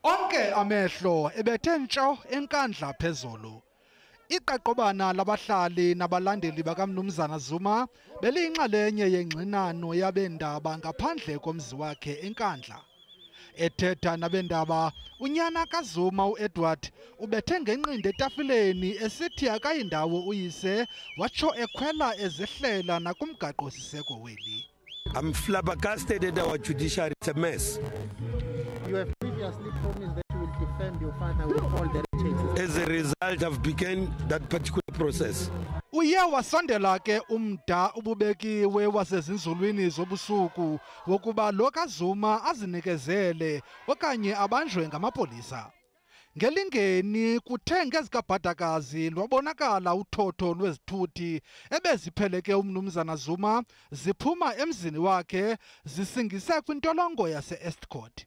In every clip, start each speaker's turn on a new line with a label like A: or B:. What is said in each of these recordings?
A: Onke amehlo ebethe ntsho enkandla phezolo. Iqaqobana labahlali nabalandeli bakamnumzana Zuma beliyinxalenye yengxinano yabendaba ngaphandle komzi wakhe enkandla. Ethetha nabendaba, unyana kaZuma uEdward ubethe ngenqindi etafileni esithi akayindawo uyise, watsho ekhwela ezehlela nakumgaqo-siseko weli.
B: I'm flabbergasted at our judiciary. It's a mess.
C: You have previously promised that you will defend your father with all that it takes.
B: As a result, I've begun that particular process.
A: Uye wasondela ke umda ububekiwe wasezinzulwini zobusuku wokuba lo kaZuma azinikezele okanye abanjwe ngamapolisa. Ngelingeni kuthe ngezikabhadakazi lwabonakala uthotho lwezithuthi ebezipheleke umnumzana Zuma ziphuma emzini wakhe zisingise kwintolongo yase-Estcourt.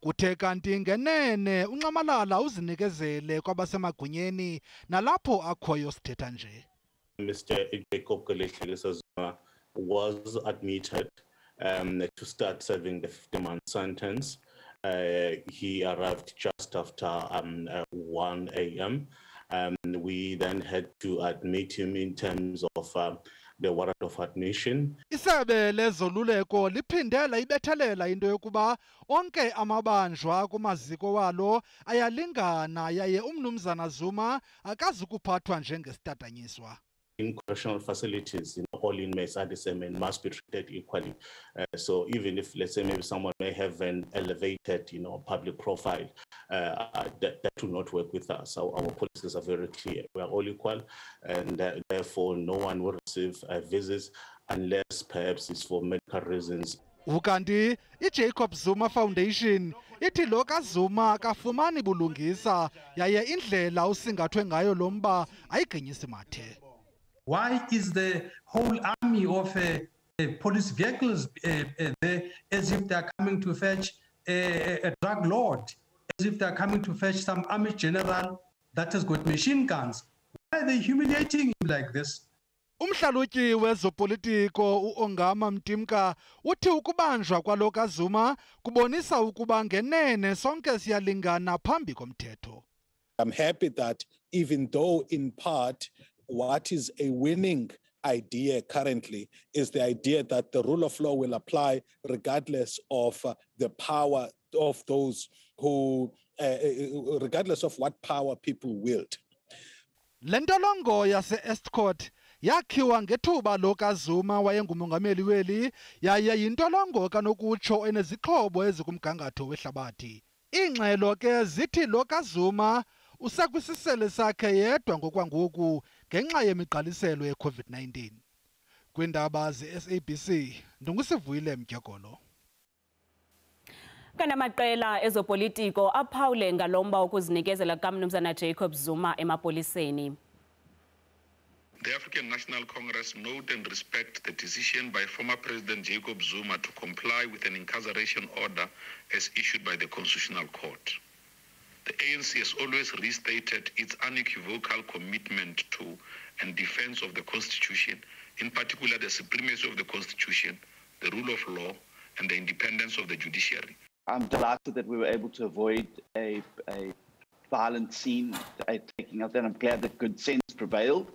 A: Kuthe kanti ngenene uncamalala uzinikezele kwabasemagunyeni nalapho akhoyo sithetha nje.
D: Mr. Zuma was admitted to start serving the 50-month sentence. He arrived just after 1 a.m. We then had to admit him in terms of the warrant of admission.
A: Isebe lezoluleko liphindela ibethelela into yokuba onke amabanjwa kumaziko walo ayalingana yaye umnumzana Zuma akazukuphathwa njengesitadanyiswa.
D: In correctional facilities, all inmates are the same and must be treated equally. So even if, let's say, maybe someone may have an elevated, public profile, that will not work with us. Our policies are very clear. We are all equal, and therefore no one will receive visits unless perhaps it's for medical reasons.
A: Ukanti iJacob Zuma Foundation ithi lo kaZuma akafumani bulungisa yaye indlela usingathwe ngayo lomba ayiginyisi mathe.
E: Why is the whole army of police vehicles there as if they are coming to fetch a drug lord, as if they are coming to fetch some army general that has got machine guns? Why are they humiliating him like this?
A: Umhlalutyi wezopolitiko uOngama Mtimka uthi ukubanjwa kwalo kaZuma kubonisa ukuba ngenene sonke siyalingana phambi komthetho.
F: I'm happy that even though in part what is a winning idea currently is the idea that the rule of law will apply regardless of the power of those who, regardless of what power people wield.
A: Lentolongo yase-Estcourt yakhiwa ngethuba lo kaZuma wayengumongameli weli yaye yintolongo kanokutsho enezixhobo ezikumgangatho wehlabathi. Iingxelo ke zithi lo kaZuma usekwisisele sakhe yedwa ngokwangoku ngenxa yemigqaliselo ye-COVID-19. Kwiindaba ze-SABC, ndingusivuyile Mdyagolo.
G: Kanamaqela ezopolitiko aphawule ngalomba ukuzinikezela kamnumzana Jacob Zuma emapoliseni.
H: The African National Congress note and respect the decision by former President Jacob Zuma to comply with an incarceration order as issued by the Constitutional Court. The ANC has always restated its unequivocal commitment to and defense of the Constitution, in particular the supremacy of the Constitution, the rule of law, and the independence of the judiciary.
I: I'm delighted that we were able to avoid a violent scene taking out there. I'm glad that good sense prevailed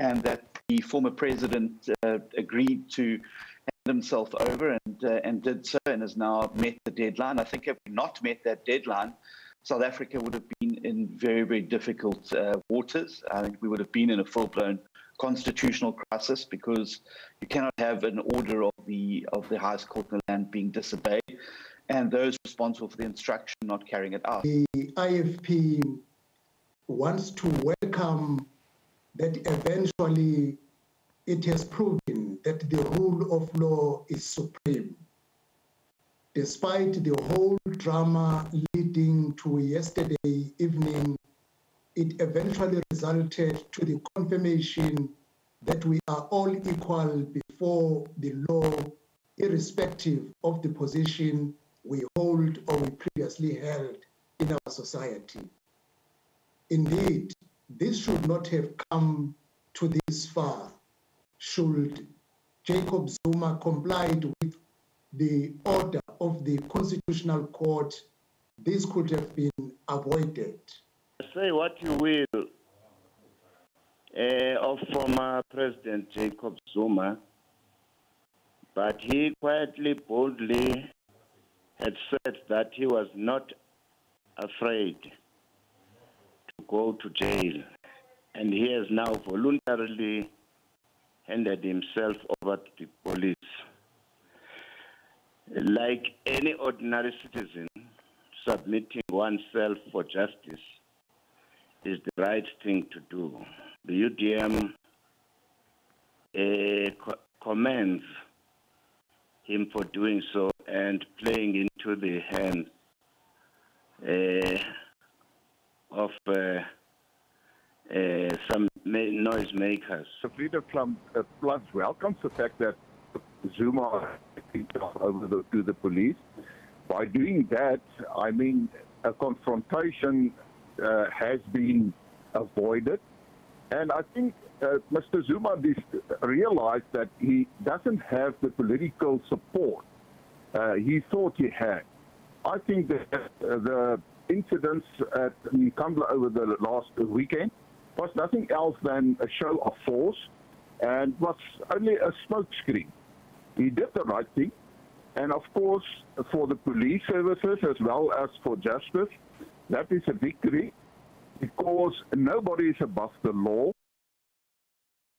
I: and that the former president agreed to hand himself over and did so and has now met the deadline. I think if we not met that deadline, South Africa would have been in very, very difficult waters. I think we would have been in a full-blown constitutional crisis because you cannot have an order of the highest court in the land being disobeyed and those responsible for the instruction not carrying it out.
J: The IFP wants to welcome that eventually it has proven that the rule of law is supreme. Despite the whole drama leading to yesterday evening, it eventually resulted to the confirmation that we are all equal before the law, irrespective of the position we hold or we previously held in our society. Indeed, this should not have come to this far should Jacob Zuma complied with the order of the Constitutional Court this could have been avoided.
K: Say what you will of former President Jacob Zuma, but he quietly, boldly had said that he was not afraid to go to jail, and he has now voluntarily handed himself over to the police. Like any ordinary citizen, submitting oneself for justice is the right thing to do. The UDM commends him for doing so and playing into the hands of some noisemakers.
L: The Freedom Plus welcomes the fact that Zuma over to the police. By doing that, I mean, a confrontation has been avoided. And I think Mr. Zuma realized that he doesn't have the political support he thought he had. I think that the incidents at Inkundla over the last weekend was nothing else than a show of force and was only a smokescreen. He did the right thing. And of course, for the police services as well as for justice, that is a victory because nobody is above the law.